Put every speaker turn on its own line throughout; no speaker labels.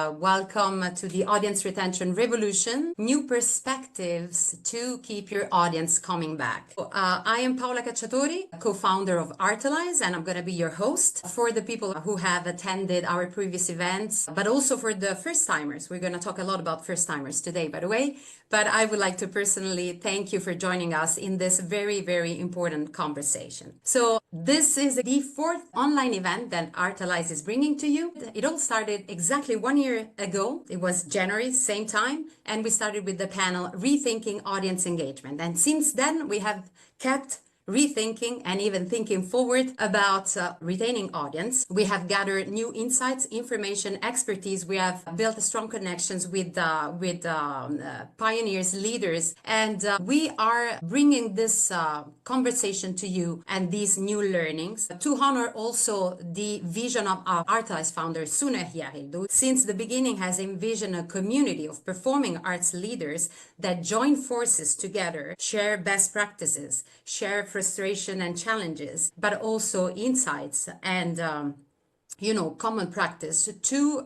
Welcome to the Audience Retention Revolution, new perspectives to keep your audience coming back. I am Paola Cacciatori, co-founder of Artelize, and I'm going to be your host for the people who have attended our previous events, but also for the first-timers. We're going to talk a lot about first-timers today, by the way, but I would like to personally thank you for joining us in this very, very important conversation. So this is the fourth online event that Artelize is bringing to you. It all started exactly 1 year ago. It was January, same time, and we started with the panel Rethinking Audience Engagement. And since then, we have kept rethinking and even thinking forward about retaining audience. We have gathered new insights, information, expertise. We have built strong connections with pioneers, leaders, and we are bringing this conversation to you and these new learnings to honor also the vision of our Artelize founder, Sune Hierhildu. Since the beginning has envisioned a community of performing arts leaders that join forces together, share best practices, share frustration and challenges, but also insights and common practice to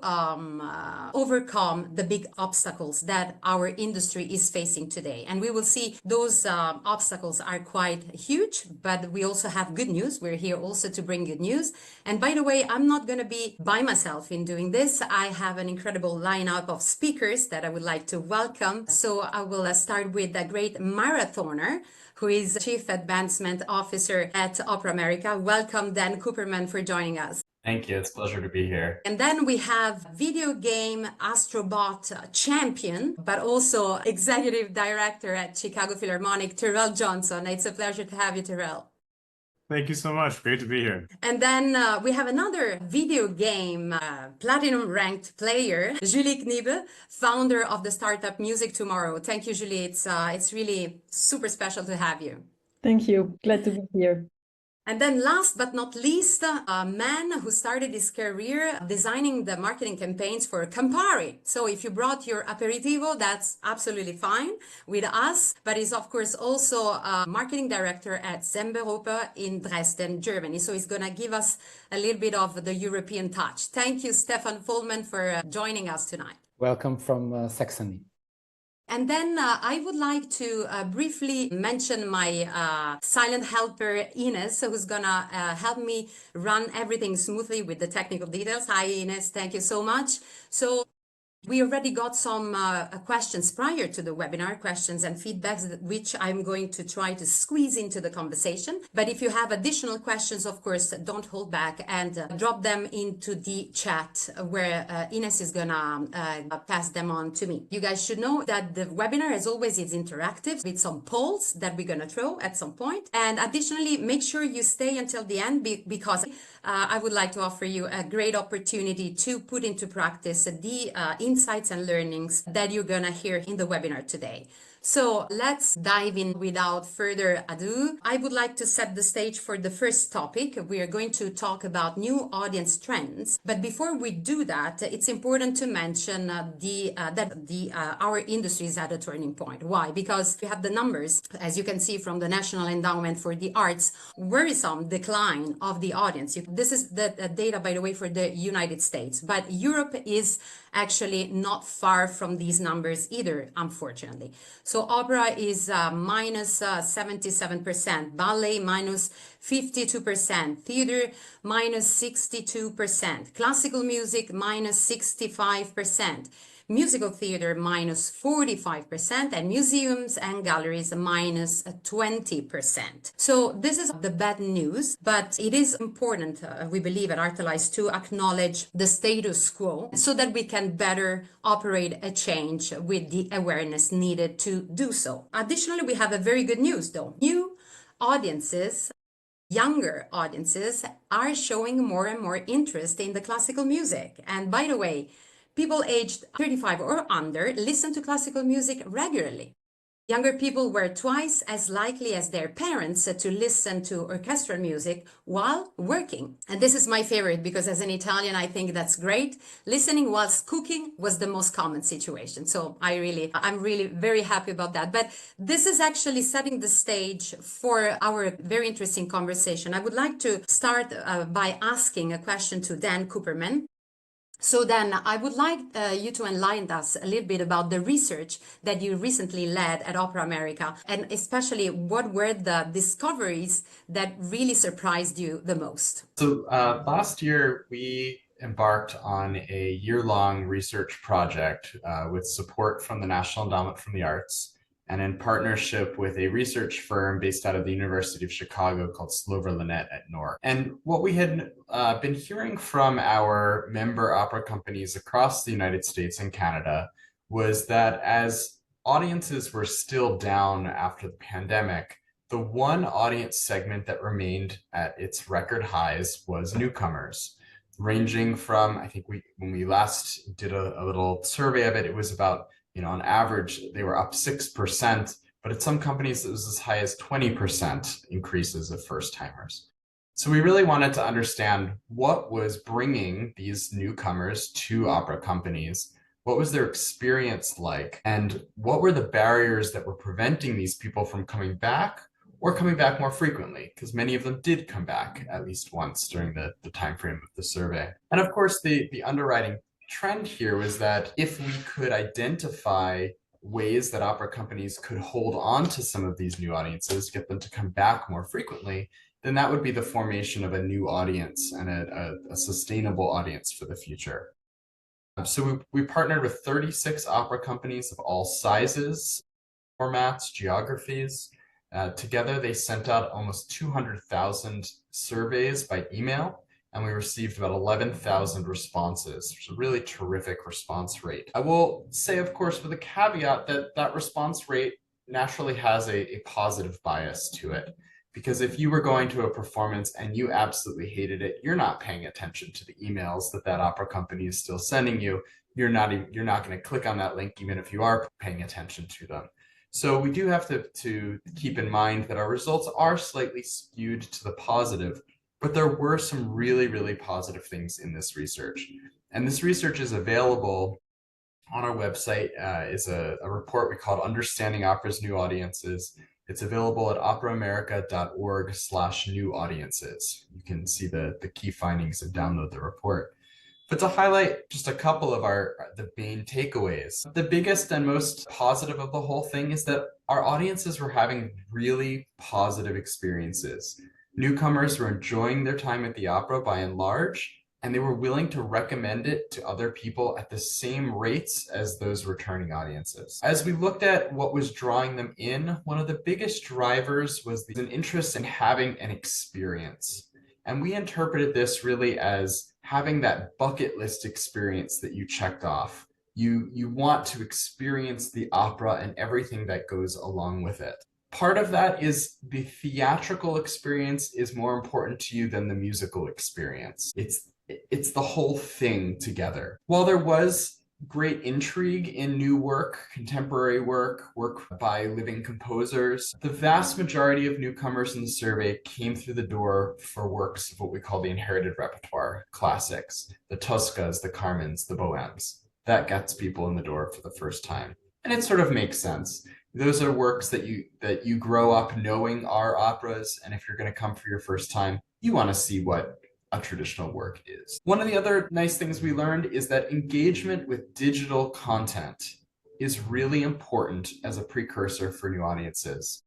overcome the big obstacles that our industry is facing today. And we will see those obstacles are quite huge, but we also have good news. We're here also to bring good news. And by the way, I'm not going to be by myself in doing this. I have an incredible lineup of speakers that I would like to welcome. So I will start with a great marathoner who is Chief Advancement Officer at Opera America. Welcome, Dan Cooperman, for joining us.
Thank you. It's a pleasure to be here.
And then we have video game Astrobot champion, but also executive director at Chicago Philharmonic, Terell Johnson. It's a pleasure to have you, Terell.
Thank you so much. Great to be here.
And then we have another video game platinum ranked player, Julie Kniebe, founder of the startup Music Tomorrow. Thank you, Julie. It's really super special to have you.
Thank you. Glad to be here.
And then last but not least, a man who started his career designing the marketing campaigns for Campari. So if you brought your aperitivo, that's absolutely fine with us, but he's of course also a marketing director at Semperoper in Dresden, Germany. So he's going to give us a little bit of the European touch. Thank you, Stefan Vollmann, for joining us tonight.
Welcome from Saxony.
And then I would like to briefly mention my silent helper, Ines, who's gonna help me run everything smoothly with the technical details. Hi, Ines, thank you so much. So we already got some questions prior to the webinar, questions and feedbacks, which I'm going to try to squeeze into the conversation. But if you have additional questions, of course, don't hold back and drop them into the chat where Ines is gonna pass them on to me. You guys should know that the webinar, as always, is interactive with some polls that we're gonna throw at some point. And additionally, make sure you stay until the end because I would like to offer you a great opportunity to put into practice the insights and learnings that you're gonna hear in the webinar today. So let's dive in without further ado. I would like to set the stage for the first topic. We are going to talk about new audience trends. But before we do that, it's important to mention that our industry is at a turning point. Why? Because we have the numbers, as you can see from the National Endowment for the Arts, worrisome decline of the audience. This is the data, by the way, for the United States. But Europe is actually not far from these numbers either, unfortunately. So opera is minus 77%, ballet minus 52%, theater minus 62%, classical music minus 65%. Musical theater minus 45%, and museums and galleries minus 20%. So this is the bad news, but it is important, we believe at Artelize, to acknowledge the status quo so that we can better operate a change with the awareness needed to do so. Additionally, we have a very good news though. New audiences, younger audiences, are showing more and more interest in the classical music. And by the way, people aged 35 or under listen to classical music regularly. Younger people were twice as likely as their parents to listen to orchestral music while working. And this is my favorite because as an Italian, I think that's great. Listening whilst cooking was the most common situation. So I'm really very happy about that. But this is actually setting the stage for our very interesting conversation. I would like to start by asking a question to Dan Cooperman. So then I would like you to enlighten us a little bit about the research that you recently led at Opera America, and especially what were the discoveries that really surprised you the most?
So last year, we embarked on a year-long research project with support from the National Endowment for the Arts and in partnership with a research firm based out of the University of Chicago called Slover Linnet at North. And what we had been hearing from our member opera companies across the United States and Canada was that as audiences were still down after the pandemic, the one audience segment that remained at its record highs was newcomers, ranging from, I think when we last did a little survey of it, it was about, on average, they were up 6%, but at some companies, it was as high as 20% increases of first timers. So we really wanted to understand what was bringing these newcomers to opera companies. What was their experience like? And what were the barriers that were preventing these people from coming back or coming back more frequently? Because many of them did come back at least once during the time frame of the survey. And of course, the underwriting trend here was that if we could identify ways that opera companies could hold on to some of these new audiences, get them to come back more frequently, then that would be the formation of a new audience and a sustainable audience for the future. So we partnered with 36 opera companies of all sizes, formats, geographies. Together, they sent out almost 200,000 surveys by email, and we received about 11,000 responses, which is a really terrific response rate. I will say, of course, with a caveat that that response rate naturally has a positive bias to it. Because if you were going to a performance and you absolutely hated it, you're not paying attention to the emails that opera company is still sending you. You're not going to click on that link, even if you are paying attention to them. So we do have to keep in mind that our results are slightly skewed to the positive, but there were some really, really positive things in this research. And this research is available on our website, is a report we called Understanding Opera's New Audiences. It's available at operaamerica.org/new audiences. You can see the key findings and download the report. But to highlight just a couple of the main takeaways, the biggest and most positive of the whole thing is that our audiences were having really positive experiences. Newcomers were enjoying their time at the opera by and large, and they were willing to recommend it to other people at the same rates as those returning audiences. As we looked at what was drawing them in, one of the biggest drivers was an interest in having an experience. And we interpreted this really as having that bucket list experience that you checked off. You want to experience the opera and everything that goes along with it. Part of that is the theatrical experience is more important to you than the musical experience. It's the whole thing together. While there was great intrigue in new work, contemporary work by living composers, the vast majority of newcomers in the survey came through the door for works of what we call the inherited repertoire, classics, the Toscas, the Carmens, the Bohemes. That gets people in the door for the first time. And it sort of makes sense. Those are works that you grow up knowing are operas, and if you're going to come for your first time, you want to see what a traditional work is. One of the other nice things we learned is that engagement with digital content is really important as a precursor for new audiences.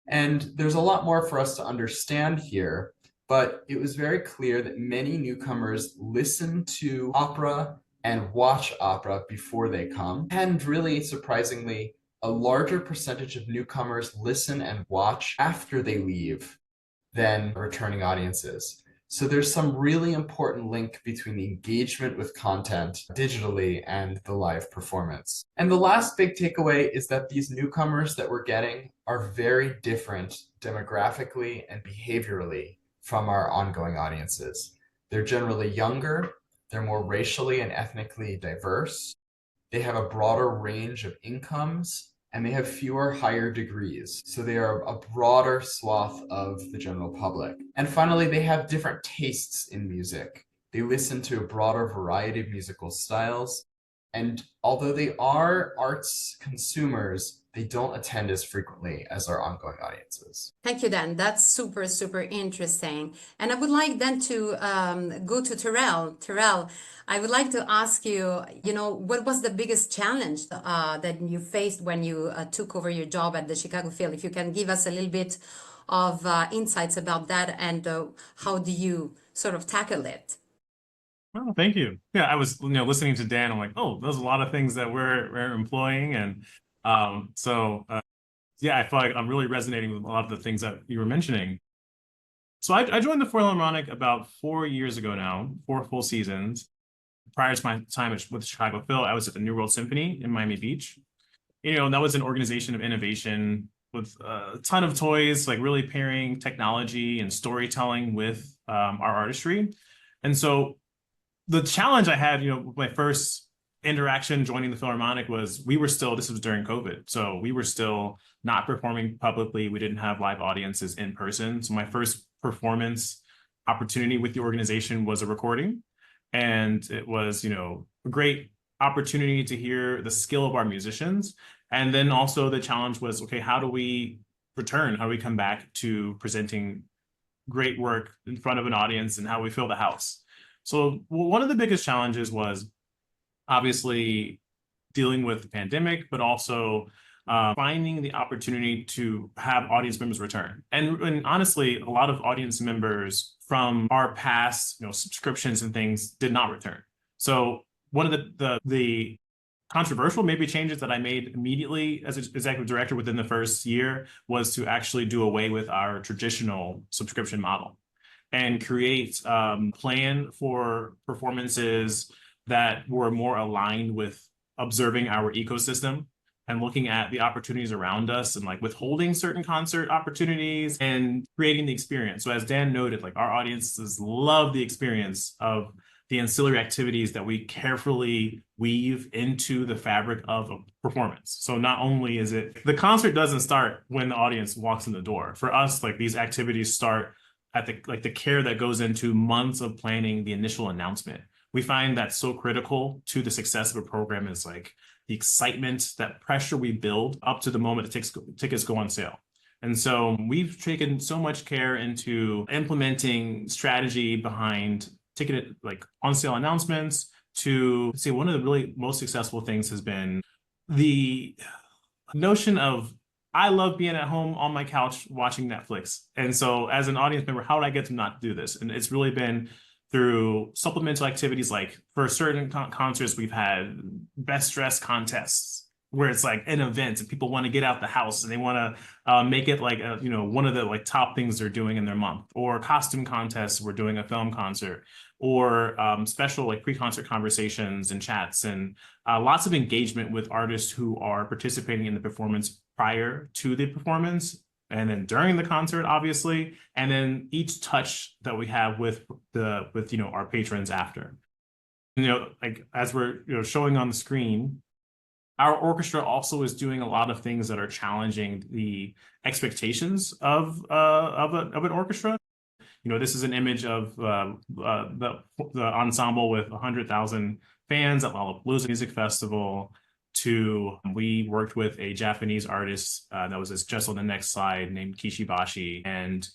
And there's a lot more for us to understand here, but it was very clear that many newcomers listen to opera and watch opera before they come. And really surprisingly, a larger percentage of newcomers listen and watch after they leave than returning audiences. So there's some really important link between the engagement with content digitally and the live performance. And the last big takeaway is that these newcomers that we're getting are very different demographically and behaviorally from our ongoing audiences. They're generally younger, they're more racially and ethnically diverse, they have a broader range of incomes, and they have fewer higher degrees. So they are a broader swath of the general public. And finally, they have different tastes in music. They listen to a broader variety of musical styles. And although they are arts consumers, they don't attend as frequently as our ongoing audiences.
Thank you, Dan. That's super, super interesting. And I would like then to go to Terell. Terell, I would like to ask you, what was the biggest challenge that you faced when you took over your job at the Chicago Phil? If you can give us a little bit of insights about that and how do you sort of tackle it?
Oh, thank you. Yeah, I was, listening to Dan. I'm like, oh, there's a lot of things that we're employing, and yeah, I feel like I'm really resonating with a lot of the things that you were mentioning. So I joined the Philharmonic about 4 years ago now, 4 full seasons. Prior to my time with Chicago Phil, I was at the New World Symphony in Miami Beach. That was an organization of innovation with a ton of toys, like really pairing technology and storytelling with our artistry. And so the challenge I had, with my first interaction joining the Philharmonic was this was during COVID. So we were still not performing publicly. We didn't have live audiences in person. So my first performance opportunity with the organization was a recording. And it was, a great opportunity to hear the skill of our musicians. And then also the challenge was, okay, how do we return? How do we come back to presenting great work in front of an audience, and how do we fill the house? So one of the biggest challenges was obviously dealing with the pandemic, but also finding the opportunity to have audience members return. And honestly, a lot of audience members from our past, subscriptions and things did not return. So one of the controversial maybe changes that I made immediately as executive director within the first year was to actually do away with our traditional subscription model and create plan for performances that were more aligned with observing our ecosystem and looking at the opportunities around us, and like withholding certain concert opportunities and creating the experience. So as Dan noted, like our audiences love the experience of the ancillary activities that we carefully weave into the fabric of a performance. So not only is it, the concert doesn't start when the audience walks in the door. For us, like these activities start at the care that goes into months of planning the initial announcement. We find that so critical to the success of a program is like the excitement, that pressure we build up to the moment the tickets go on sale. And so we've taken so much care into implementing strategy behind ticket, like on sale announcements, to say one of the really most successful things has been the notion of, I love being at home on my couch watching Netflix. And so as an audience member, how do I get to not do this? And it's really been through supplemental activities. Like for certain concerts, we've had best dress contests where it's like an event and people want to get out the house and they want to make it like one of the like top things they're doing in their month, or costume contests. We're doing a film concert, or special like pre-concert conversations and chats, and lots of engagement with artists who are participating in the performance prior to the performance, and then during the concert, obviously, and then each touch that we have with our patrons after. Like as we're showing on the screen, our orchestra also is doing a lot of things that are challenging the expectations of an orchestra. This is an image of the ensemble with 100,000 fans at Lollapalooza Music Festival. We worked with a Japanese artist that was just on the next slide, named Kishibashi. And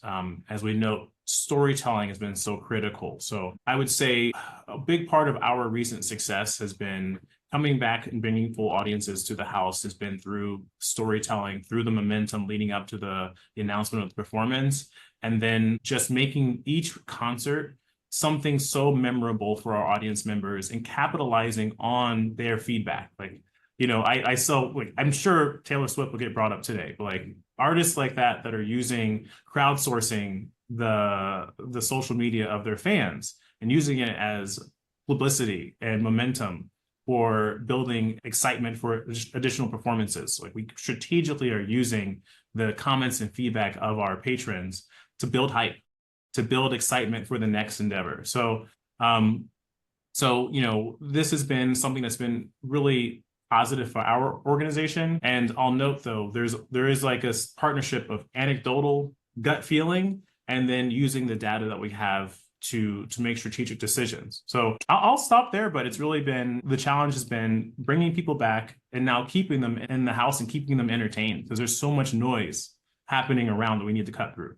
as we note, storytelling has been so critical. So I would say a big part of our recent success has been coming back and bringing full audiences to the house, has been through storytelling, through the momentum leading up to the announcement of the performance, and then just making each concert something so memorable for our audience members and capitalizing on their feedback. Like, I'm sure Taylor Swift will get brought up today, but like artists like that are using crowdsourcing the social media of their fans and using it as publicity and momentum for building excitement for additional performances. Like we strategically are using the comments and feedback of our patrons to build hype, to build excitement for the next endeavor. So this has been something that's been really positive for our organization. And I'll note though, there is like a partnership of anecdotal gut feeling and then using the data that we have to make strategic decisions. So I'll stop there, but it's really been, the challenge has been bringing people back and now keeping them in the house and keeping them entertained, because there's so much noise happening around that we need to cut through.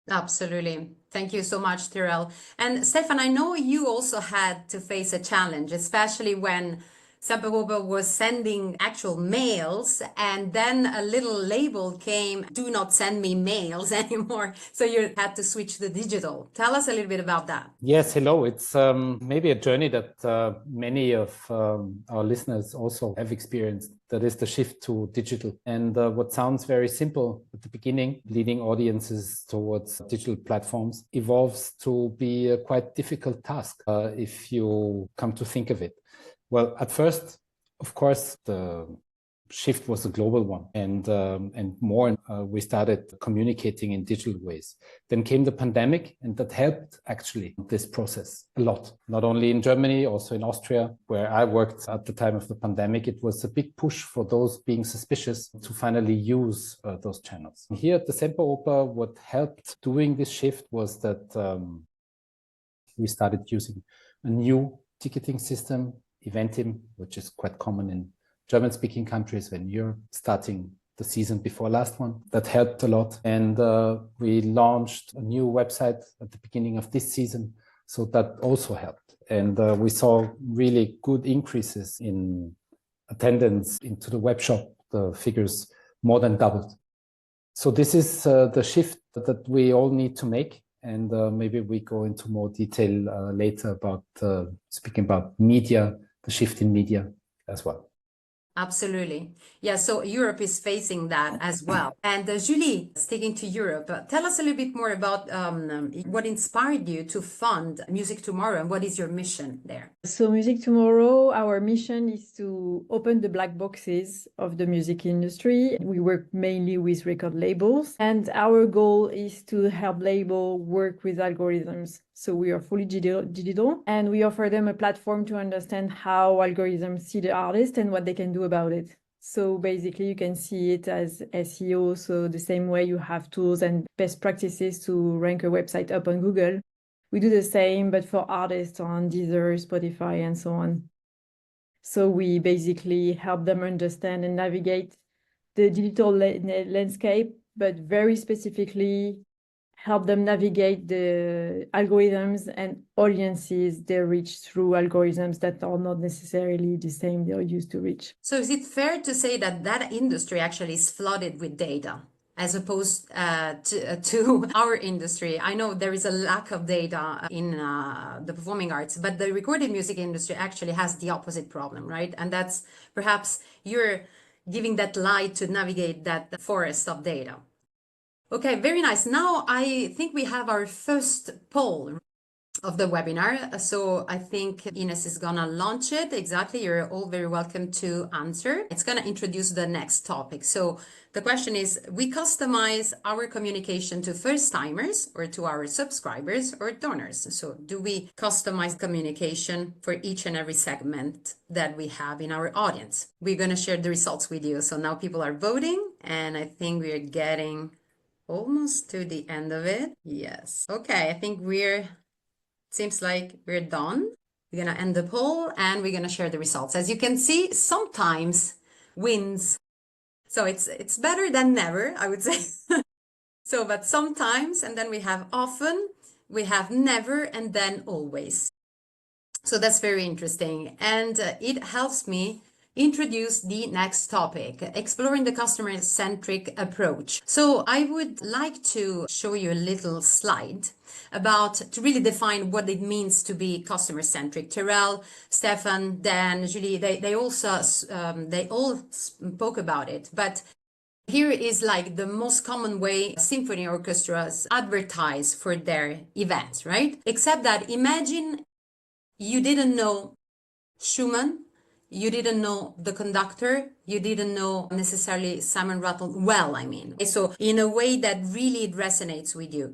Absolutely. Thank you so much, Terell. And Stefan, I know you also had to face a challenge, especially when Semperoper was sending actual mails, and then a little label came, do not send me mails anymore. So you had to switch to digital. Tell us a little bit about that.
Yes, hello. It's maybe a journey that many of our listeners also have experienced. That is the shift to digital. And what sounds very simple at the beginning, leading audiences towards digital platforms, evolves to be a quite difficult task if you come to think of it. Well, at first, of course, the shift was a global one, and more we started communicating in digital ways. Then came the pandemic, and that helped actually this process a lot. Not only in Germany, also in Austria, where I worked at the time of the pandemic. It was a big push for those being suspicious to finally use those channels. Here at the Semperoper, what helped doing this shift was that we started using a new ticketing system, Eventim, which is quite common in German-speaking countries when you're starting the season before last one. That helped a lot. And we launched a new website at the beginning of this season, so that also helped. And we saw really good increases in attendance into the web shop. The figures more than doubled. So this is the shift that we all need to make. And maybe we go into more detail later about speaking about media, the shift in media as well.
Absolutely. Yeah, so Europe is facing that as well. And Julie, sticking to Europe, tell us a little bit more about what inspired you to fund Music Tomorrow, and what is your mission there?
So Music Tomorrow, our mission is to open the black boxes of the music industry. We work mainly with record labels, and our goal is to help labels work with algorithms. So we are fully digital, and we offer them a platform to understand how algorithms see the artist and what they can do about it. So basically you can see it as SEO. So the same way you have tools and best practices to rank a website up on Google, we do the same, but for artists on Deezer, Spotify, and so on. So we basically help them understand and navigate the digital landscape, but very specifically help them navigate the algorithms and audiences they reach through algorithms that are not necessarily the same they're used to reach.
So is it fair to say that that industry actually is flooded with data, as opposed to our industry? I know there is a lack of data in the performing arts, but the recorded music industry actually has the opposite problem, right? And that's perhaps you're giving that light to navigate that forest of data. Okay, very nice. Now I think we have our first poll of the webinar. So I think Ines is gonna launch it. Exactly. You're all very welcome to answer. It's gonna introduce the next topic. So the question is, we customize our communication to first timers or to our subscribers or donors? So do we customize communication for each and every segment that we have in our audience? We're gonna share the results with you. So now people are voting, and I think we're getting almost to the end of it. Yes. Okay, I think seems like we're done. We're gonna end the poll and we're gonna share the results. As you can see, sometimes wins. So it's better than never, I would say. So, but sometimes, and then we have often, we have never, and then always. So that's very interesting. And it helps me introduce the next topic, exploring the customer-centric approach. So I would like to show you a little slide to really define what it means to be customer-centric. Terell, Stefan, Dan, Julie, they all spoke about it, but here is like the most common way symphony orchestras advertise for their events, right? Except that imagine you didn't know Schumann, you didn't know the conductor, you didn't know necessarily Simon Rattle well, I mean. So in a way that really it resonates with you.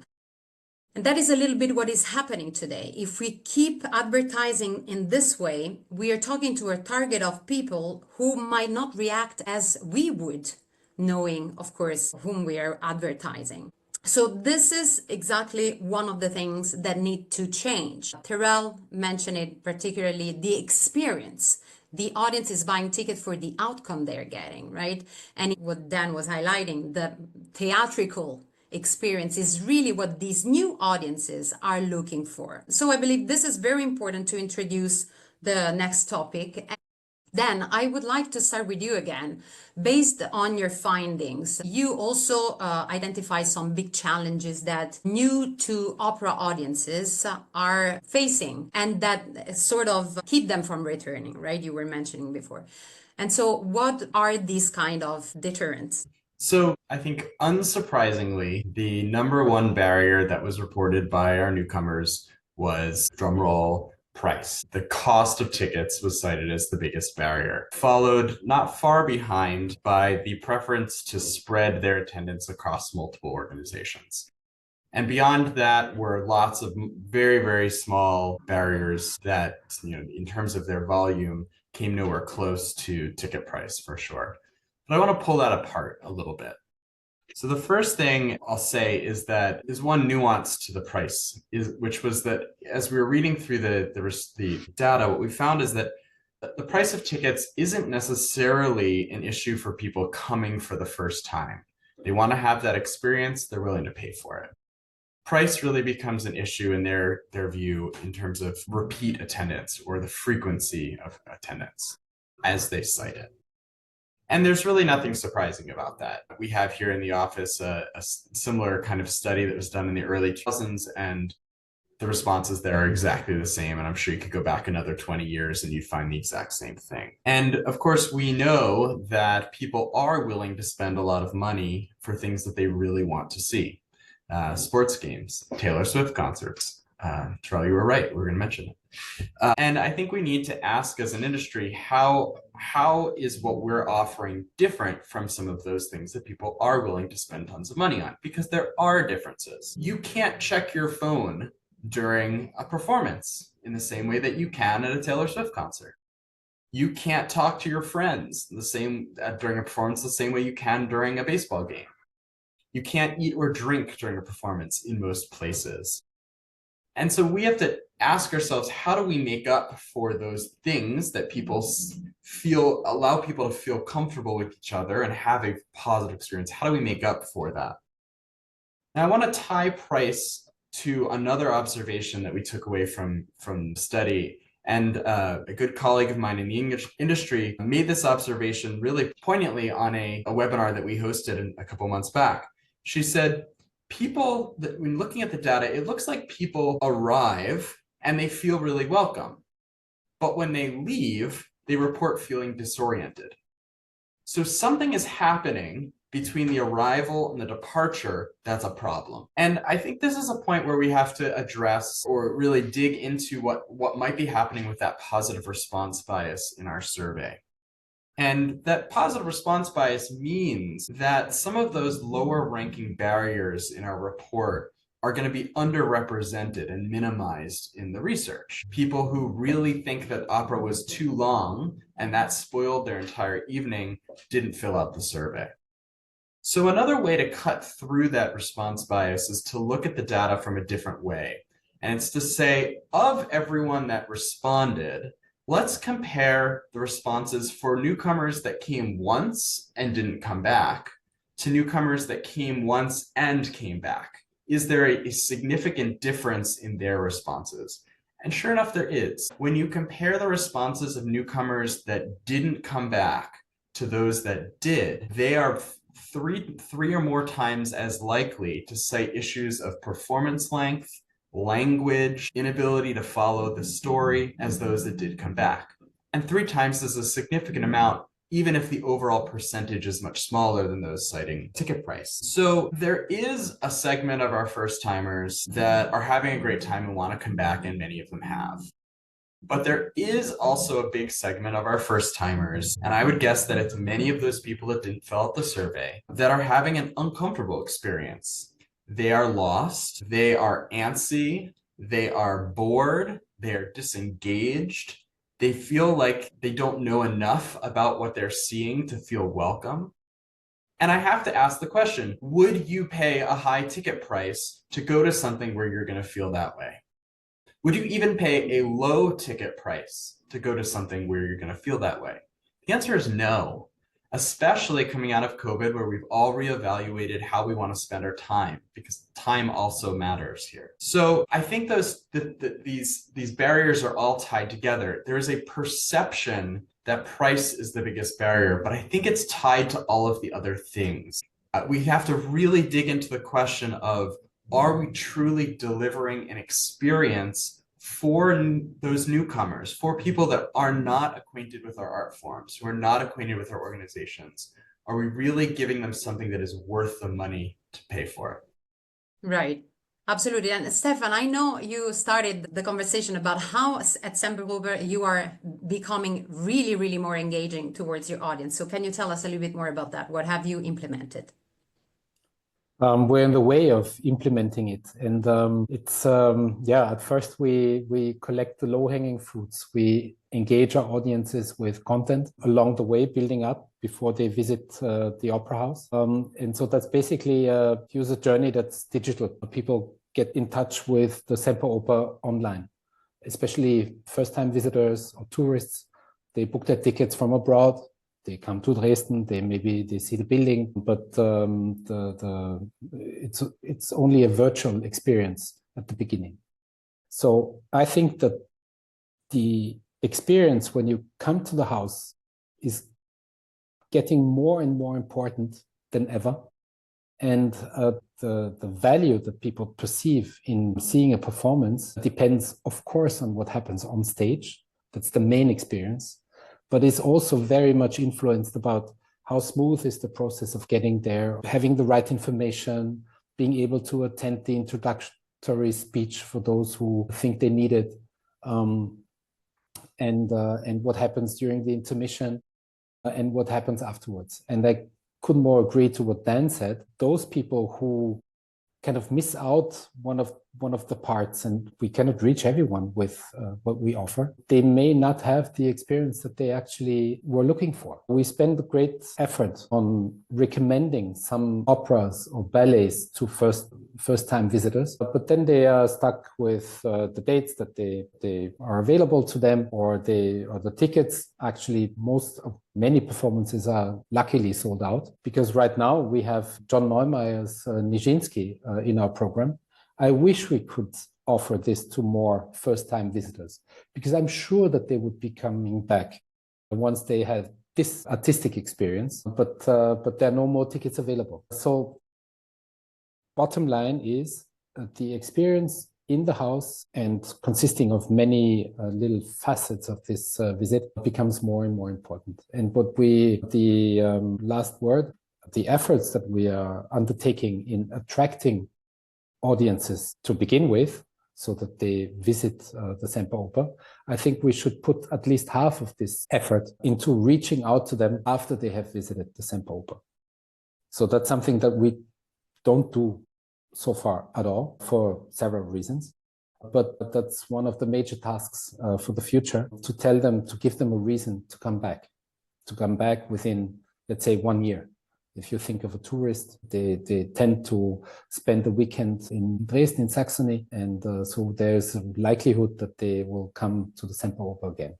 And that is a little bit what is happening today. If we keep advertising in this way, we are talking to a target of people who might not react as we would, knowing, of course, whom we are advertising. So this is exactly one of the things that need to change. Terell mentioned it, particularly the experience. The audience is buying tickets for the outcome they're getting, right? And what Dan was highlighting, the theatrical experience is really what these new audiences are looking for. So I believe this is very important to introduce the next topic. Dan, I would like to start with you again. Based on your findings, you also identify some big challenges that new to opera audiences are facing and that sort of keep them from returning, right? You were mentioning before. And so, what are these kind of deterrents?
So I think unsurprisingly, the number one barrier that was reported by our newcomers was, drumroll, price. The cost of tickets was cited as the biggest barrier, followed not far behind by the preference to spread their attendance across multiple organizations. And beyond that were lots of very, very small barriers that, in terms of their volume, came nowhere close to ticket price for sure. But I want to pull that apart a little bit. So the first thing I'll say is that there's one nuance to the price, which was that as we were reading through the data, what we found is that the price of tickets isn't necessarily an issue for people coming for the first time. They want to have that experience, they're willing to pay for it. Price really becomes an issue in their view in terms of repeat attendance or the frequency of attendance as they cite it. And there's really nothing surprising about that. We have here in the office a similar kind of study that was done in the early 2000s, and the responses there are exactly the same. And I'm sure you could go back another 20 years and you'd find the exact same thing. And of course, we know that people are willing to spend a lot of money for things that they really want to see. Sports games, Taylor Swift concerts. Terell, you were right. We're going to mention it. And I think we need to ask as an industry, how is what we're offering different from some of those things that people are willing to spend tons of money on? Because there are differences. You can't check your phone during a performance in the same way that you can at a Taylor Swift concert. You can't talk to your friends during a performance the same way you can during a baseball game. You can't eat or drink during a performance in most places. And so we have to ask ourselves, how do we make up for those things that allow people to feel comfortable with each other and have a positive experience? How do we make up for that? Now, I want to tie price to another observation that we took away from the study. And a good colleague of mine in the English industry made this observation really poignantly on a webinar that we hosted a couple months back. She said, when looking at the data, it looks like people arrive and they feel really welcome. But when they leave, they report feeling disoriented. So something is happening between the arrival and the departure that's a problem. And I think this is a point where we have to address or really dig into what might be happening with that positive response bias in our survey. And that positive response bias means that some of those lower ranking barriers in our report are going to be underrepresented and minimized in the research. People who really think that opera was too long and that spoiled their entire evening didn't fill out the survey. So another way to cut through that response bias is to look at the data from a different way. And it's to say, of everyone that responded, let's compare the responses for newcomers that came once and didn't come back to newcomers that came once and came back. Is there a significant difference in their responses? And sure enough, there is. When you compare the responses of newcomers that didn't come back to those that did, they are three or more times as likely to cite issues of performance length, language, inability to follow the story as those that did come back. And 3 times is a significant amount, even if the overall percentage is much smaller than those citing ticket price. So there is a segment of our first-timers that are having a great time and want to come back, and many of them have. But there is also a big segment of our first-timers, and I would guess that it's many of those people that didn't fill out the survey, that are having an uncomfortable experience. They are lost, they are antsy, they are bored, they are disengaged, they feel like they don't know enough about what they're seeing to feel welcome. And I have to ask the question, would you pay a high ticket price to go to something where you're going to feel that way? Would you even pay a low ticket price to go to something where you're going to feel that way? The answer is no, especially coming out of COVID, where we've all reevaluated how we want to spend our time, because time also matters here. So I think these barriers are all tied together. There is a perception that price is the biggest barrier, but I think it's tied to all of the other things. We have to really dig into the question of, are we truly delivering an experience for those newcomers, for people that are not acquainted with our art forms, who are not acquainted with our organizations? Are we really giving them something that is worth the money to pay for it?
Right. Absolutely. And Stefan, I know you started the conversation about how at Sempergruber you are becoming really, really more engaging towards your audience. So can you tell us a little bit more about that? What have you implemented?
We're in the way of implementing it. And at first we collect the low-hanging fruits. We engage our audiences with content along the way, building up before they visit the opera house. And so that's basically a user journey that's digital. People get in touch with the Semperoper online, especially first-time visitors or tourists. They book their tickets from abroad. They come to Dresden, they see the building, but it's only a virtual experience at the beginning. So I think that the experience when you come to the house is getting more and more important than ever. And the value that people perceive in seeing a performance depends, of course, on what happens on stage. That's the main experience. But it's also very much influenced about how smooth is the process of getting there, having the right information, being able to attend the introductory speech for those who think they need it, and what happens during the intermission, and what happens afterwards. And I couldn't more agree to what Dan said. Those people who kind of miss out one of the parts, and we cannot reach everyone with what we offer, they may not have the experience that they actually were looking for. We spend a great effort on recommending some operas or ballets to first-time visitors, but then they are stuck with the dates that they are available to them, or the tickets. Actually, many performances are luckily sold out, because right now we have John Neumeyer's Nijinsky in our program. I wish we could offer this to more first-time visitors, because I'm sure that they would be coming back once they have this artistic experience, but there are no more tickets available. So bottom line is the experience in the house, and consisting of many little facets of this visit, becomes more and more important. And last word, the efforts that we are undertaking in attracting audiences to begin with, so that they visit the Semperoper, I think we should put at least half of this effort into reaching out to them after they have visited the Semperoper. So that's something that we don't do so far at all, for several reasons. But that's one of the major tasks for the future, to tell them, to give them a reason to come back within, let's say, 1 year. If you think of a tourist, they tend to spend the weekend in Dresden, in Saxony, and so there's a likelihood that they will come to the Semperoper again.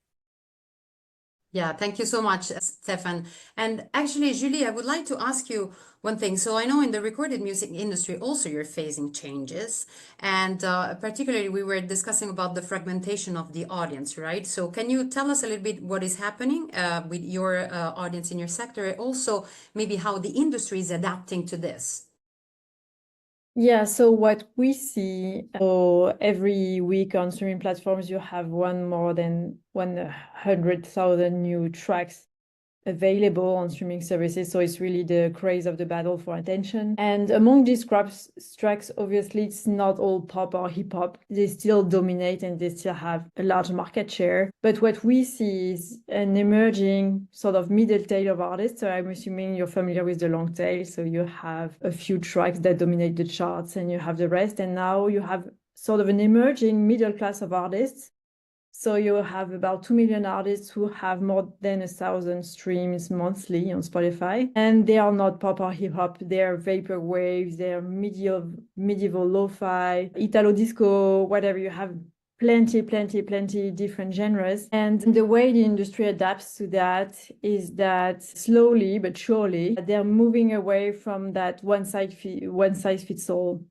Yeah, thank you so much, Stefan. And actually, Julie, I would like to ask you one thing. So I know in the recorded music industry also you're facing changes, and particularly we were discussing about the fragmentation of the audience, right? So can you tell us a little bit what is happening with your audience in your sector, also maybe how the industry is adapting to this?
Yeah, so what we see, every week on streaming platforms, you have more than 100,000 new tracks available on streaming services. So it's really the craze of the battle for attention. And among these tracks, obviously, it's not all pop or hip hop. They still dominate and they still have a large market share. But what we see is an emerging sort of middle tail of artists. So I'm assuming you're familiar with the long tail. So you have a few tracks that dominate the charts and you have the rest. And now you have sort of an emerging middle class of artists So you have about 2 million artists who have more than 1,000 streams monthly on Spotify. And they are not pop or hip hop. They're vaporwave, they're medieval lo-fi, Italo disco, whatever. You have plenty different genres. And the way the industry adapts to that is that slowly but surely, they're moving away from that one size fits all.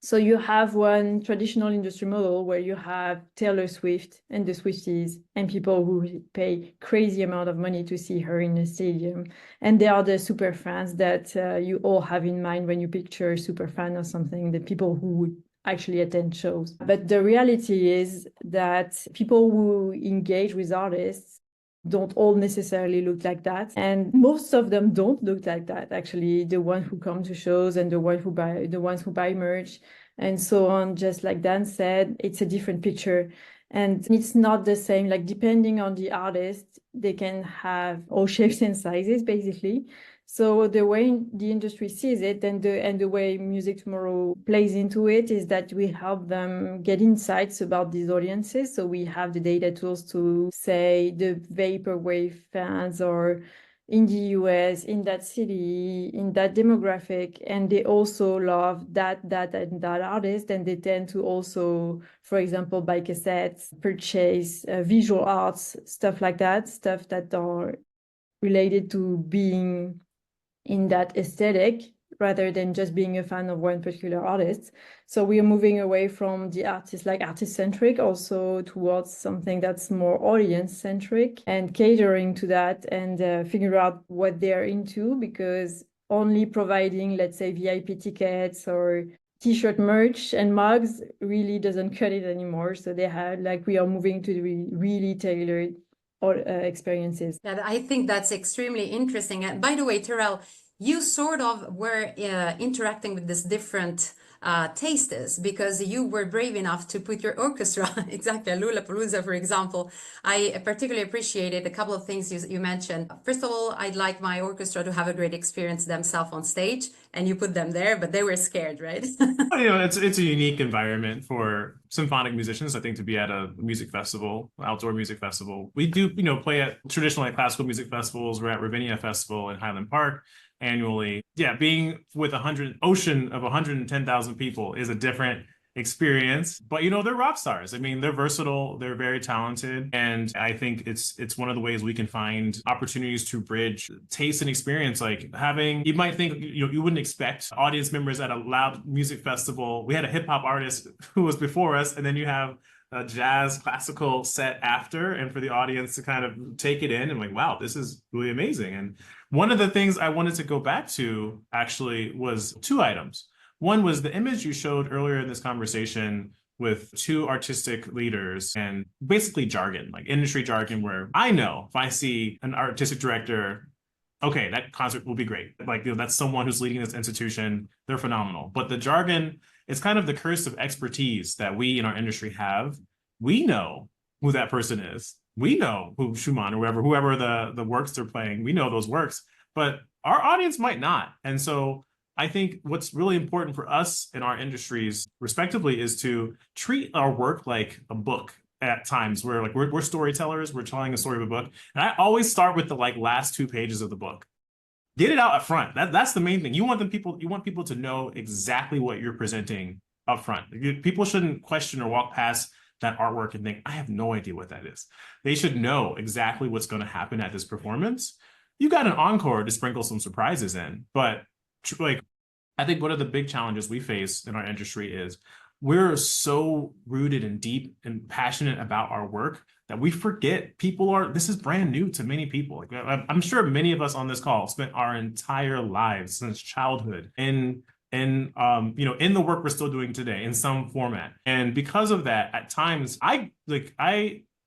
So you have one traditional industry model where you have Taylor Swift and the Swifties and people who pay crazy amount of money to see her in a stadium. And they are the super fans that you all have in mind when you picture a super fan or something, the people who would actually attend shows. But the reality is that people who engage with artists don't all necessarily look like that. And most of them don't look like that, actually. The ones who come to shows and the ones who buy merch and so on, just like Dan said, it's a different picture. And it's not the same, like depending on the artist, they can have all shapes and sizes, basically. So the way the industry sees it and the way Music Tomorrow plays into it is that we help them get insights about these audiences. So we have the data tools to say the vaporwave fans or in the US, in that city, in that demographic, and they also love that artist, and they tend to also, for example, buy cassettes, purchase visual arts, stuff like that, stuff that are related to being in that aesthetic rather than just being a fan of one particular artist. So we are moving away from the artist-centric also towards something that's more audience-centric and catering to that and figure out what they're into, because only providing, let's say, VIP tickets or T-shirt merch and mugs really doesn't cut it anymore. So we are moving to the really tailored experiences.
Yeah, I think that's extremely interesting. And by the way, Terell, you sort of were interacting with these different tasters because you were brave enough to put your orchestra, exactly, at Lollapalooza, for example. I particularly appreciated a couple of things you mentioned. First of all, I'd like my orchestra to have a great experience themselves on stage, and you put them there, but they were scared, right?
Well, you know, it's a unique environment for symphonic musicians, I think, to be at a music festival, outdoor music festival. We do, you know, play at traditionally classical music festivals. We're at Ravinia Festival in Highland Park annually. Yeah, being with ocean of 110,000 people is a different experience, but you know, they're rock stars. I mean, they're versatile, they're very talented, and I think it's one of the ways we can find opportunities to bridge taste and experience. Like you might think, you know, you wouldn't expect audience members at a loud music festival. We had a hip hop artist who was before us, and then you have a jazz classical set after, and for the audience to kind of take it in and like, wow, this is really amazing. And one of the things I wanted to go back to actually was two items. One was the image you showed earlier in this conversation with two artistic leaders and basically jargon, like industry jargon, where I know if I see an artistic director, okay, that concert will be great. Like, you know, that's someone who's leading this institution. They're phenomenal. But the jargon, it's kind of the curse of expertise that we in our industry have. We know who that person is. We know who Schumann or whoever the works they're playing, we know those works, but our audience might not. And so I think what's really important for us in our industries, respectively, is to treat our work like a book at times where like we're storytellers, we're telling a story of a book. And I always start with the like last 2 pages of the book. Get it out up front. That's the main thing. You want people to know exactly what you're presenting up front. People shouldn't question or walk past that artwork and think, I have no idea what that is. They should know exactly what's going to happen at this performance. You got an encore to sprinkle some surprises in, but like, I think one of the big challenges we face in our industry is we're so rooted and deep and passionate about our work that we forget this is brand new to many people. Like, I'm sure many of us on this call spent our entire lives since childhood in the work we're still doing today in some format. And because of that, at times I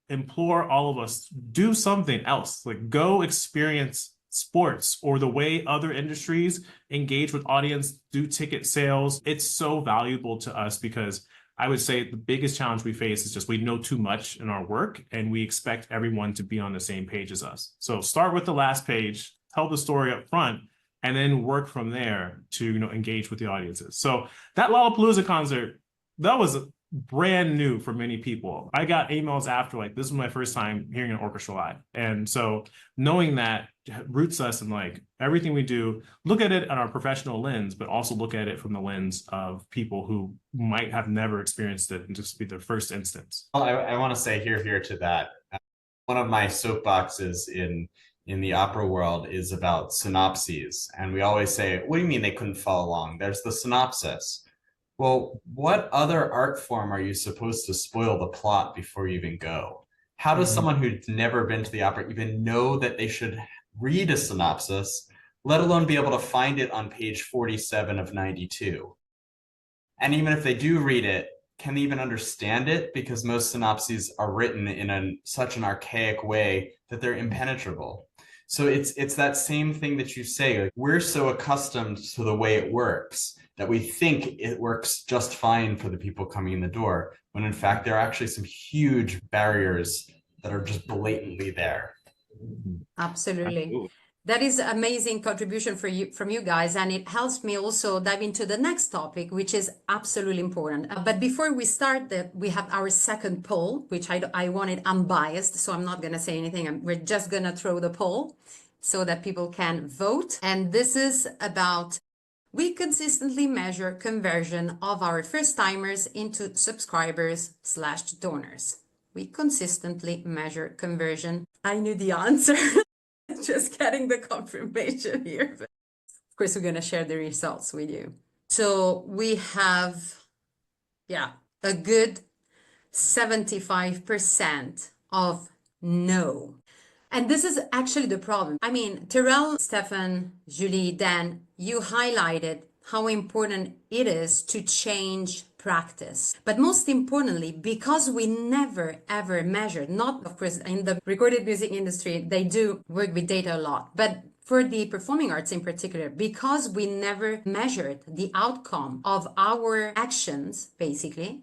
implore all of us, do something else, like go experience sports or the way other industries engage with audience, do ticket sales. It's so valuable to us because I would say the biggest challenge we face is just we know too much in our work and we expect everyone to be on the same page as us. So start with the last page, tell the story up front, and then work from there to engage with the audiences. So that Lollapalooza concert, that was brand new for many people. I got emails after, like, this was my first time hearing an orchestra live. And so knowing that roots us in like everything we do, look at it on our professional lens, but also look at it from the lens of people who might have never experienced it and just be their first instance.
Well, I want to say here to that. One of my soapboxes in the opera world is about synopses. And we always say, what do you mean they couldn't follow along? There's the synopsis. Well, what other art form are you supposed to spoil the plot before you even go? How does someone who's never been to the opera even know that they should read a synopsis, let alone be able to find it on page 47 of 92? And even if they do read it, can they even understand it? Because most synopses are written in such an archaic way that they're impenetrable. So it's that same thing that you say, like, we're so accustomed to the way it works that we think it works just fine for the people coming in the door, when in fact there are actually some huge barriers that are just blatantly there.
Absolutely. That is amazing contribution from you guys, and it helps me also dive into the next topic, which is absolutely important. But before we start, we have our second poll, which I wanted unbiased, so I'm not going to say anything. We're just going to throw the poll so that people can vote. And this is about, we consistently measure conversion of our first-timers into subscribers/donors. We consistently measure conversion. I knew the answer. Just getting the confirmation here. But of course, we're going to share the results with you. So we have, a good 75% of no. And this is actually the problem. I mean, Terell, Stefan, Julie, Dan, you highlighted how important it is to change practice. But most importantly, because we never ever measured, not of course in the recorded music industry, they do work with data a lot, but for the performing arts in particular, because we never measured the outcome of our actions, basically,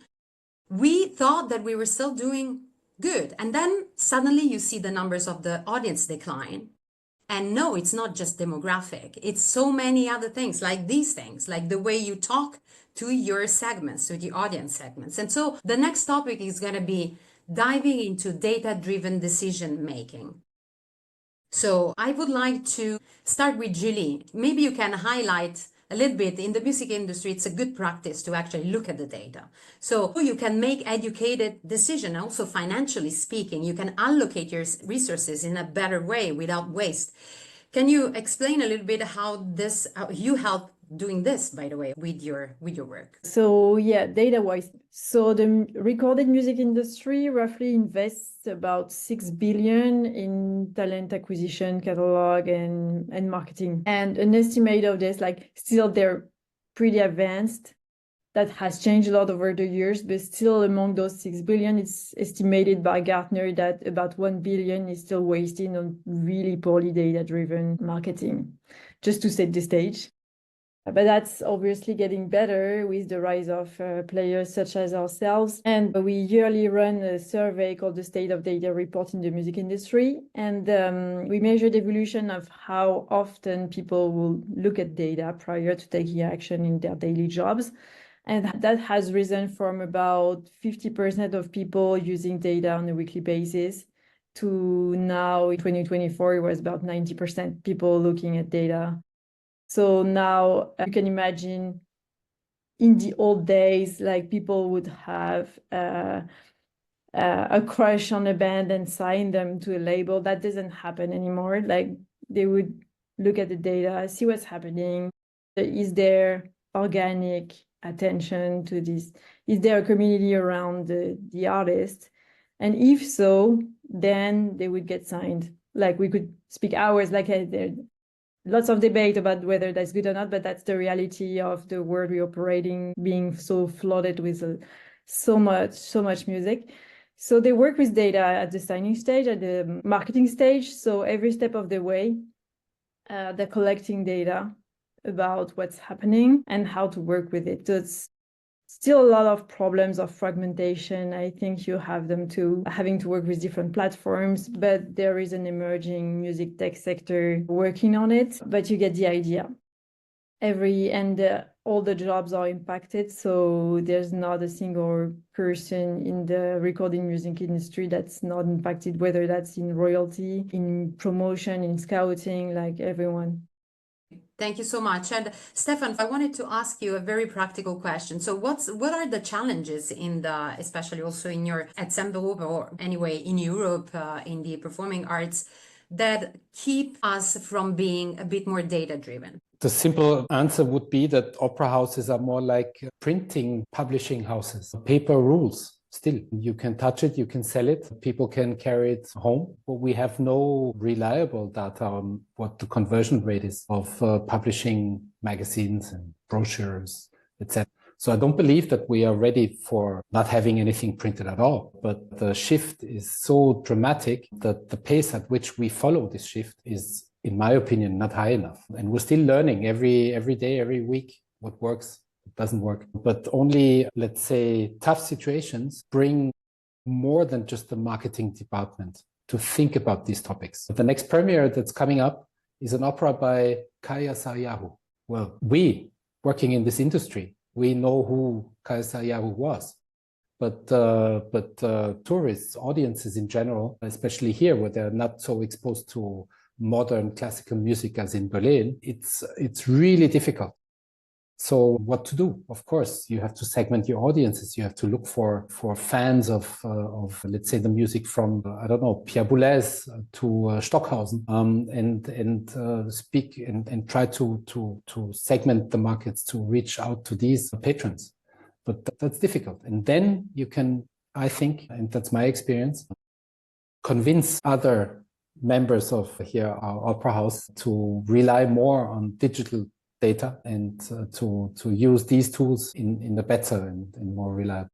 we thought that we were still doing good. And then suddenly you see the numbers of the audience decline. And no, it's not just demographic. It's so many other things, like these things, like the way you talk to your segments, to the audience segments. And so the next topic is going to be diving into data-driven decision making. So I would like to start with Julie. Maybe you can highlight a little bit. In the music industry, it's a good practice to actually look at the data. So you can make educated decisions, also financially speaking. You can allocate your resources in a better way without waste. Can you explain a little bit how you help doing this, by the way, with your work?
So yeah, data-wise, so the recorded music industry roughly invests about 6 billion in talent acquisition, catalog, and marketing. And an estimate of this, like, still they're pretty advanced. That has changed a lot over the years, but still among those 6 billion, it's estimated by Gartner that about 1 billion is still wasted on really poorly data-driven marketing, just to set the stage. But that's obviously getting better with the rise of players such as ourselves. And we yearly run a survey called the State of Data Report in the music industry. And we measure the evolution of how often people will look at data prior to taking action in their daily jobs. And that has risen from about 50% of people using data on a weekly basis to now in 2024, it was about 90% people looking at data. So now you can imagine in the old days, like people would have a crush on a band and sign them to a label. That doesn't happen anymore. Like they would look at the data, see what's happening. Is there organic attention to this? Is there a community around the artist? And if so, then they would get signed. Like we could speak hours, like lots of debate about whether that's good or not, but that's the reality of the world we're operating, being so flooded with so much music. So they work with data at the signing stage, at the marketing stage. So every step of the way, they're collecting data about what's happening and how to work with it. So it's still a lot of problems of fragmentation. I think you have them too, having to work with different platforms, but there is an emerging music tech sector working on it, but you get the idea. all the jobs are impacted. So there's not a single person in the recording music industry that's not impacted, whether that's in royalty, in promotion, in scouting, like everyone.
Thank you so much. And Stefan, I wanted to ask you a very practical question. So what are the challenges in the, especially also in your ensemble or anyway in Europe, in the performing arts, that keep us from being a bit more data driven?
The simple answer would be that opera houses are more like printing publishing houses. Paper rules. Still, you can touch it, you can sell it, people can carry it home, but we have no reliable data on what the conversion rate is of publishing magazines and brochures, etc. So I don't believe that we are ready for not having anything printed at all. But the shift is so dramatic that the pace at which we follow this shift is, in my opinion, not high enough. And we're still learning every day, every week, what works, what doesn't work. But only, let's say, tough situations bring more than just the marketing department to think about these topics. The next premiere that's coming up is an opera by Kaya Sayahu. Well, we, working in this industry, we know who Kaya Sayahu was. But tourists, audiences in general, especially here where they're not so exposed to modern classical music as in Berlin, it's really difficult. So what to do? Of course, you have to segment your audiences. You have to look for fans of let's say the music from I don't know, Pierre Boulez to Stockhausen, and speak and try to segment the markets to reach out to these patrons. But that's difficult. And then you can, I think, and that's my experience, convince other members of here our opera house to rely more on digital data and to use these tools in a better and more reliable.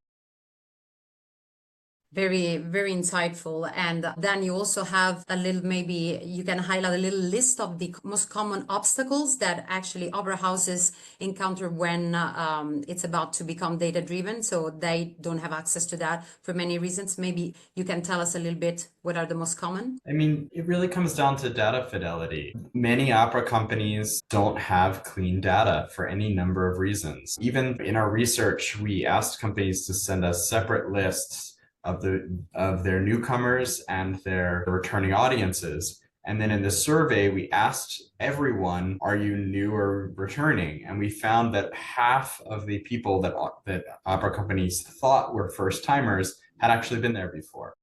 Very, very insightful. And then you also have a little, maybe you can highlight a little list of the most common obstacles that actually opera houses encounter when it's about to become data driven. So they don't have access to that for many reasons. Maybe you can tell us a little bit what are the most common?
I mean, it really comes down to data fidelity. Many opera companies don't have clean data for any number of reasons. Even in our research, we asked companies to send us separate lists of their newcomers and their returning audiences. And then in the survey, we asked everyone, are you new or returning? And we found that half of the people that opera companies thought were first timers had actually been there before.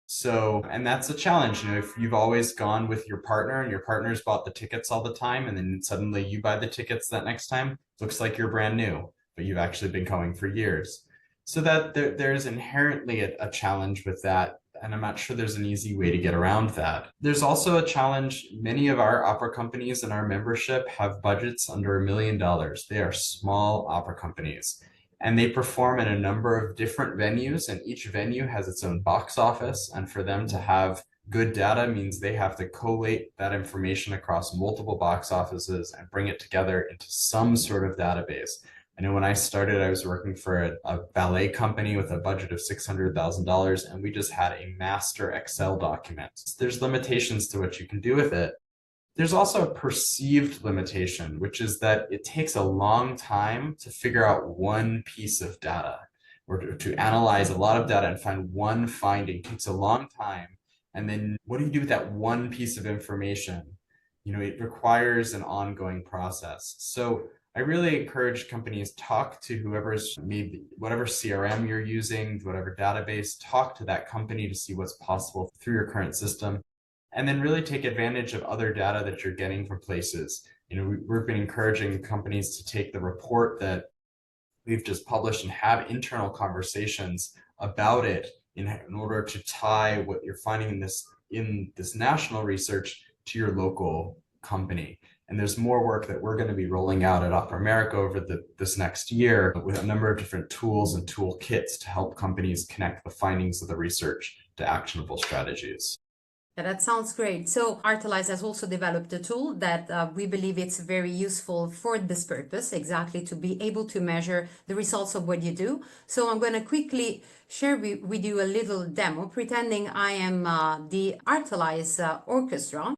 So, and that's a challenge, you know, if you've always gone with your partner and your partner's bought the tickets all the time, and then suddenly you buy the tickets that next time, looks like you're brand new, but you've actually been going for years. So that there's inherently a challenge with that. And I'm not sure there's an easy way to get around that. There's also a challenge. Many of our opera companies in our membership have budgets under $1 million. They are small opera companies. And they perform in a number of different venues, and each venue has its own box office. And for them to have good data means they have to collate that information across multiple box offices and bring it together into some sort of database. I know when I started, I was working for a ballet company with a budget of $600,000, and we just had a master Excel document. There's limitations to what you can do with it. There's also a perceived limitation, which is that it takes a long time to figure out one piece of data, or to analyze a lot of data and find one finding. It takes a long time. And then what do you do with that one piece of information? You know, it requires an ongoing process. So I really encourage companies, talk to whoever's maybe whatever CRM you're using, whatever database, talk to that company to see what's possible through your current system. And then really take advantage of other data that you're getting from places. You know, we've been encouraging companies to take the report that we've just published and have internal conversations about it in order to tie what you're finding in this national research to your local company. And there's more work that we're going to be rolling out at Opera America over this next year with a number of different tools and toolkits to help companies connect the findings of the research to actionable strategies.
Yeah, that sounds great. So Artelize has also developed a tool that we believe it's very useful for this purpose, exactly to be able to measure the results of what you do. So I'm going to quickly share with you a little demo, pretending I am the Artelize orchestra.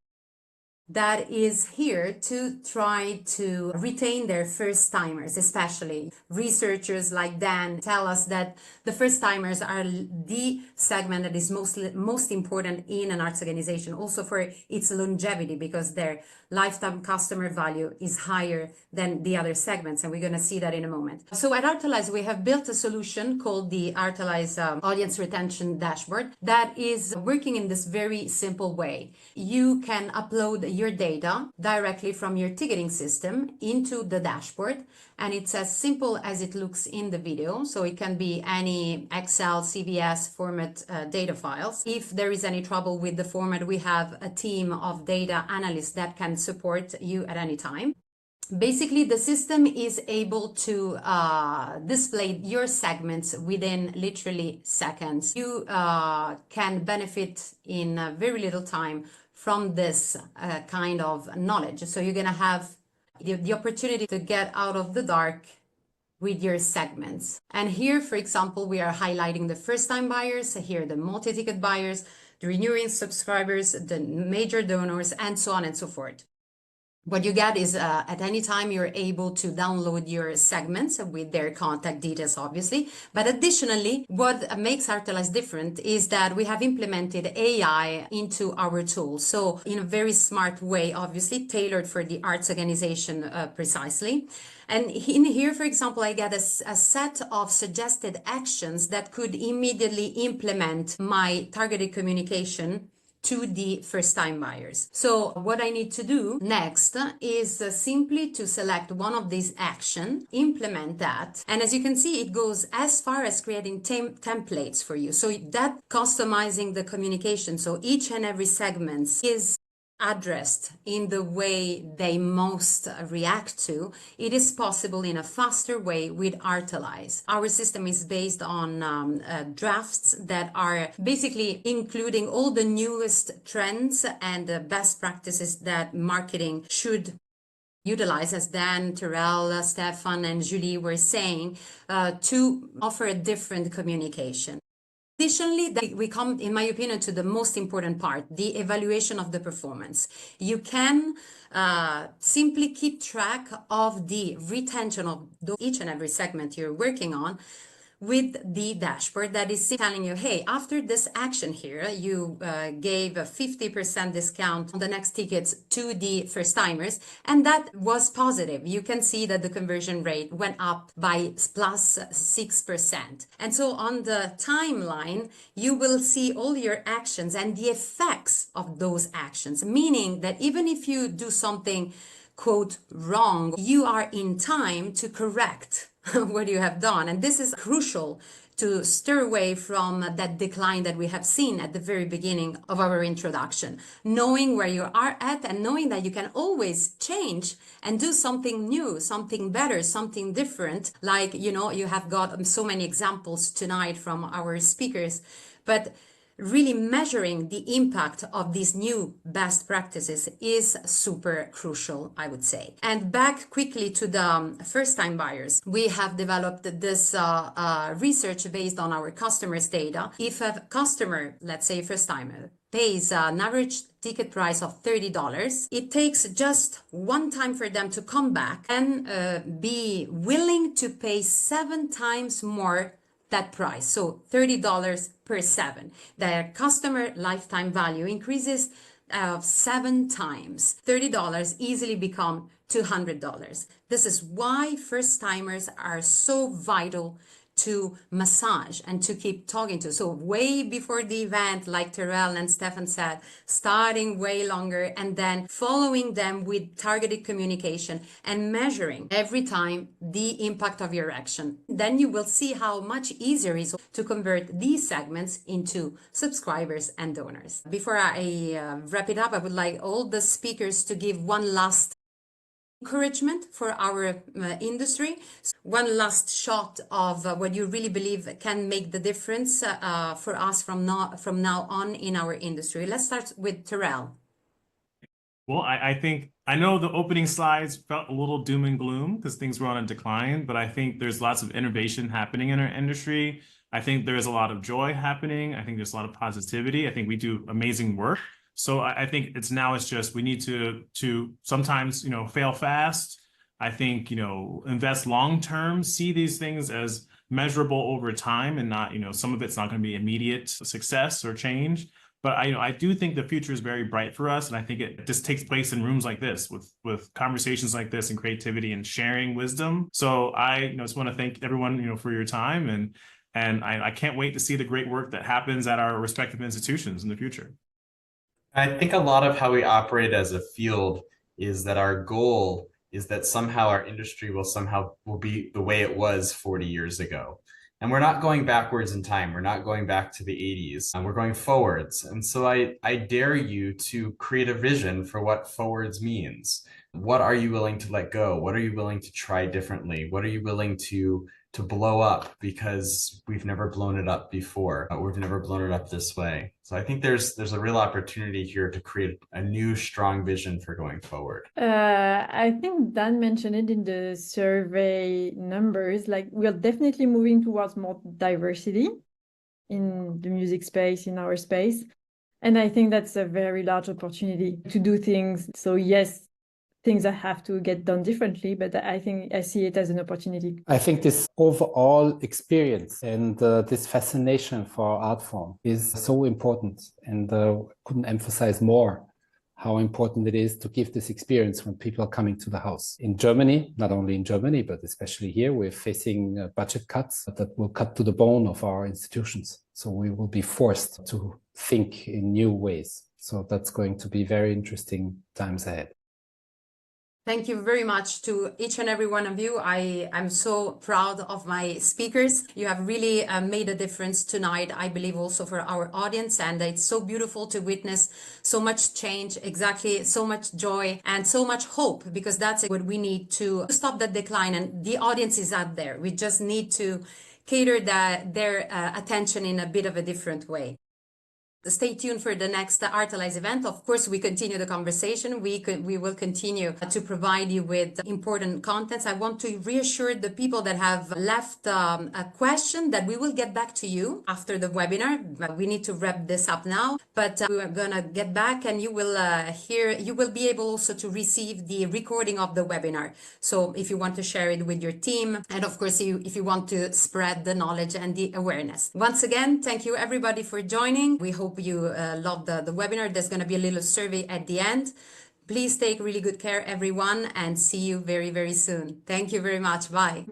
that is here to try to retain their first timers, especially researchers like Dan tell us that the first timers are the segment that is most important in an arts organization, also for its longevity, because their lifetime customer value is higher than the other segments, and we're going to see that in a moment. So at Artelize, we have built a solution called the Artelize Audience Retention Dashboard that is working in this very simple way. You can upload your data directly from your ticketing system into the dashboard, and it's as simple as it looks in the video. So it can be any Excel, CVS format data files. If there is any trouble with the format, we have a team of data analysts that can support you at any time. Basically, the system is able to display your segments within literally seconds. You can benefit in very little time from this kind of knowledge. So you're going to have the opportunity to get out of the dark with your segments. And here, for example, we are highlighting the first-time buyers, here the multi-ticket buyers, the renewing subscribers, the major donors, and so on and so forth. What you get is at any time you're able to download your segments with their contact details, obviously. But additionally, what makes Artelize different is that we have implemented AI into our tool. So in a very smart way, obviously tailored for the arts organization precisely. And in here, for example, I get a set of suggested actions that could immediately implement my targeted communication to the first-time buyers. So what I need to do next is simply to select one of these actions, implement that, and as you can see, it goes as far as creating templates for you. So that customizing the communication, so each and every segment is addressed in the way they most react to, it is possible in a faster way with Artelize. Our system is based on drafts that are basically including all the newest trends and the best practices that marketing should utilize, as Dan, Terell, Stefan, and Julie were saying, to offer a different communication. Additionally, we come, in my opinion, to the most important part, the evaluation of the performance. You can simply keep track of the retention of each and every segment you're working on with the dashboard that is telling you, hey, after this action here, you gave a 50% discount on the next tickets to the first timers, and that was positive. You can see that the conversion rate went up by plus 6%. And so on the timeline, you will see all your actions and the effects of those actions, meaning that even if you do something, quote, wrong, you are in time to correct what you have done. And this is crucial to steer away from that decline that we have seen at the very beginning of our introduction. Knowing where you are at and knowing that you can always change and do something new, something better, something different. Like, you know, you have got so many examples tonight from our speakers, but really measuring the impact of these new best practices is super crucial, I would say. And back quickly to the first-time buyers, we have developed this research based on our customers' data. If a customer, let's say first-timer, pays an average ticket price of $30, it takes just one time for them to come back and be willing to pay 7 times more that price. So $30 per 7. Their customer lifetime value increases 7 times. $30 easily become $200. This is why first timers are so vital to massage and to keep talking to. So way before the event, like Terell and Stefan said, starting way longer and then following them with targeted communication and measuring every time the impact of your action. Then you will see how much easier it is to convert these segments into subscribers and donors. Before I wrap it up, I would like all the speakers to give one last encouragement for our industry. One last shot of what you really believe can make the difference for us from now on in our industry. Let's start with Terell.
Well, I think, I know the opening slides felt a little doom and gloom because things were on a decline, but I think there's lots of innovation happening in our industry. I think there's a lot of joy happening. I think there's a lot of positivity. I think we do amazing work. So I think it's just we need to sometimes, fail fast. I think, invest long term, see these things as measurable over time and not, some of it's not going to be immediate success or change. But I do think the future is very bright for us. And I think it just takes place in rooms like this with conversations like this and creativity and sharing wisdom. So I just want to thank everyone, for your time. And I can't wait to see the great work that happens at our respective institutions in the future.
I think a lot of how we operate as a field is that our goal is that somehow our industry will be the way it was 40 years ago. And we're not going backwards in time. We're not going back to the 80s. And we're going forwards. And so I dare you to create a vision for what forwards means. What are you willing to let go? What are you willing to try differently? What are you willing to blow up because we've never blown it up before? We've never blown it up this way. So I think there's a real opportunity here to create a new strong vision for going forward.
I think Dan mentioned it in the survey numbers, like we are definitely moving towards more diversity in the music space, in our space. And I think that's a very large opportunity to do things. So yes, things that have to get done differently, but I think I see it as an opportunity.
I think this overall experience and this fascination for art form is so important, and couldn't emphasize more how important it is to give this experience when people are coming to the house. In Germany, not only in Germany, but especially here, we're facing budget cuts that will cut to the bone of our institutions. So we will be forced to think in new ways. So that's going to be very interesting times ahead.
Thank you very much to each and every one of you. I'm so proud of my speakers. You have really made a difference tonight, I believe also for our audience. And it's so beautiful to witness so much change, exactly, so much joy and so much hope, because that's what we need to stop the decline. And the audience is out there. We just need to cater their attention in a bit of a different way. Stay tuned for the next Artelize event. Of course, we continue the conversation. We will continue to provide you with important contents. I want to reassure the people that have left a question that we will get back to you after the webinar. We need to wrap this up now, but we are gonna get back, and you will be able also to receive the recording of the webinar. So if you want to share it with your team, and of course, if you want to spread the knowledge and the awareness. Once again, thank you everybody for joining. We hope you loved the webinar. There's going to be a little survey at the end. Please take really good care, everyone, and see you very, very soon. Thank you very much. Bye.